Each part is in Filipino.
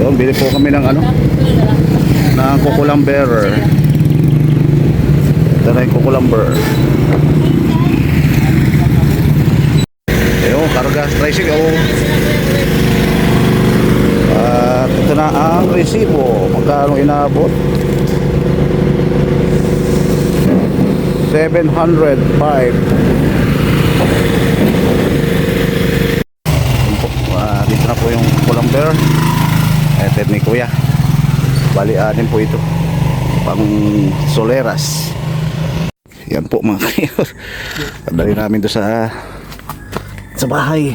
Doon, bili po kami ng ano, ng cucumber. Ito na yung cucumber. Ayun, karga, tricycle. At ito na ang resibo. Magkano inabot? 705. Dito na po yung cucumber. Eted ni kuya. Bali anin po ito. Pang soleras. Yan po mga kayo. Padali namin doon sa bahay.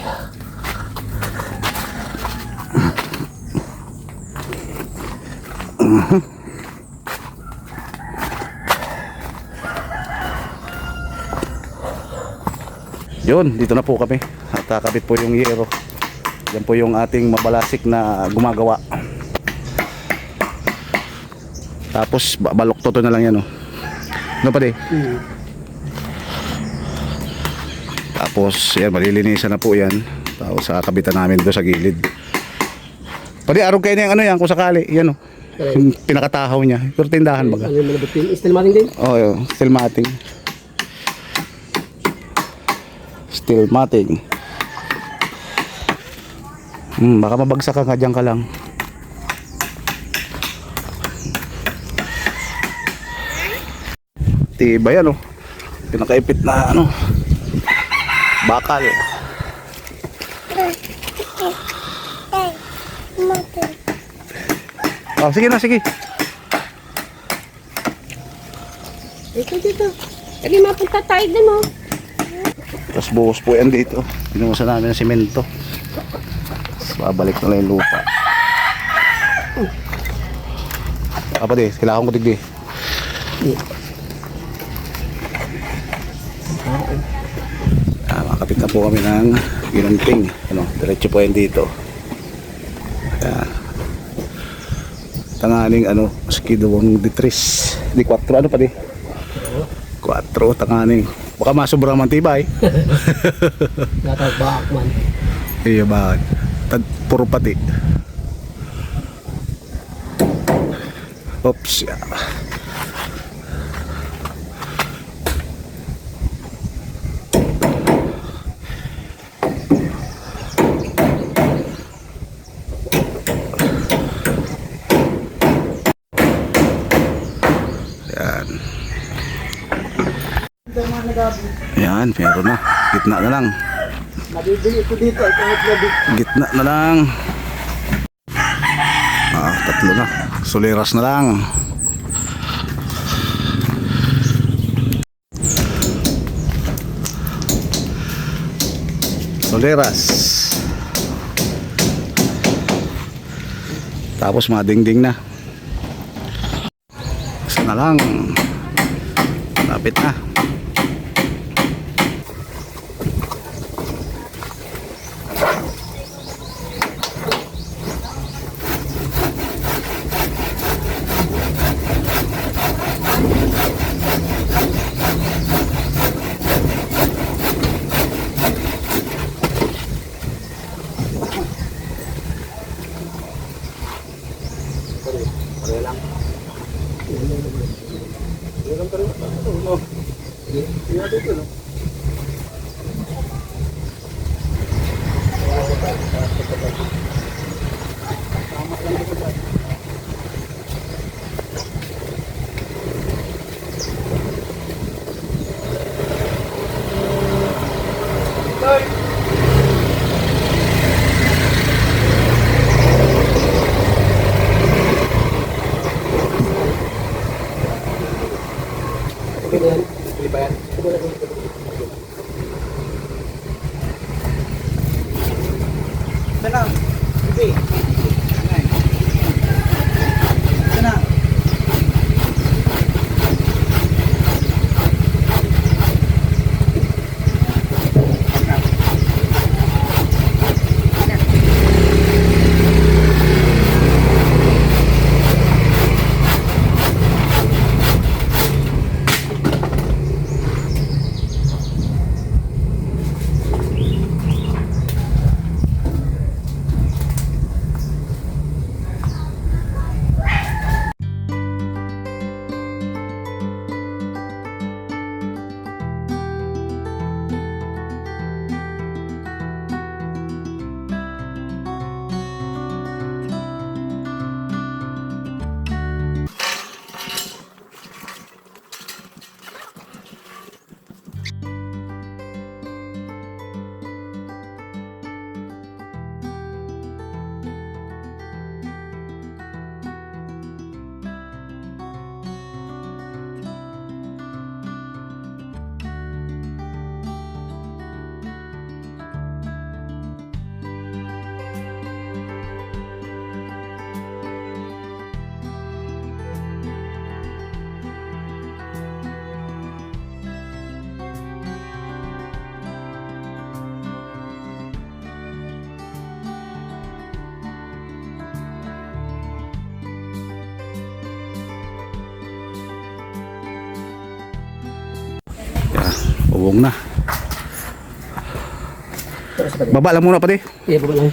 Yun, dito na po kami. At kakabit po yung yero. Yan po yung ating mabalasik na gumagawa. Tapos balok toto na lang yan, oh. Ano pa di? Tapos yan, malilinisan na po yan. Tapos kakabitan namin doon sa gilid. Pwede arog kayo na yung ano yan kung sakali. Yan, oh. Yung pinakatahaw niya. Pero tindahan baga. Steel matting din? Oo, oh, steel matting. Steel matting. Baka mabagsak ka nga, dyan ka lang. Tiba yan, oh. Pinakaipit na ano, bakal. Oh, sige na, sige. Dito. Hindi mapunta tayo din, oh. Tapos buhos po yan dito. Pinuhusan namin ng simento. Babalik na lang yung lupa. Apa di? Kailangan ko digdi. Makakapit na po kami ng ginunting. Ano, diretso po yan dito. Tanganing ano, skidawang di 3 di 4, ano pa di? 4 tanganing. Baka masobra man tibay. Natagbaak man. Iya ba? Puro pati. Oops. Yan, meron na. Gitna na lang. Nabibili ko dito ay kahit gabi. Gitna na lang. Tatlo na. Soleras na lang. Soleras. Tapos madingding na. Isa na lang. Lapit na. Okay na yan? Hindi ba yan? Bubong na. Ito sa pati. Baba lang muna pati. Iya, baba lang.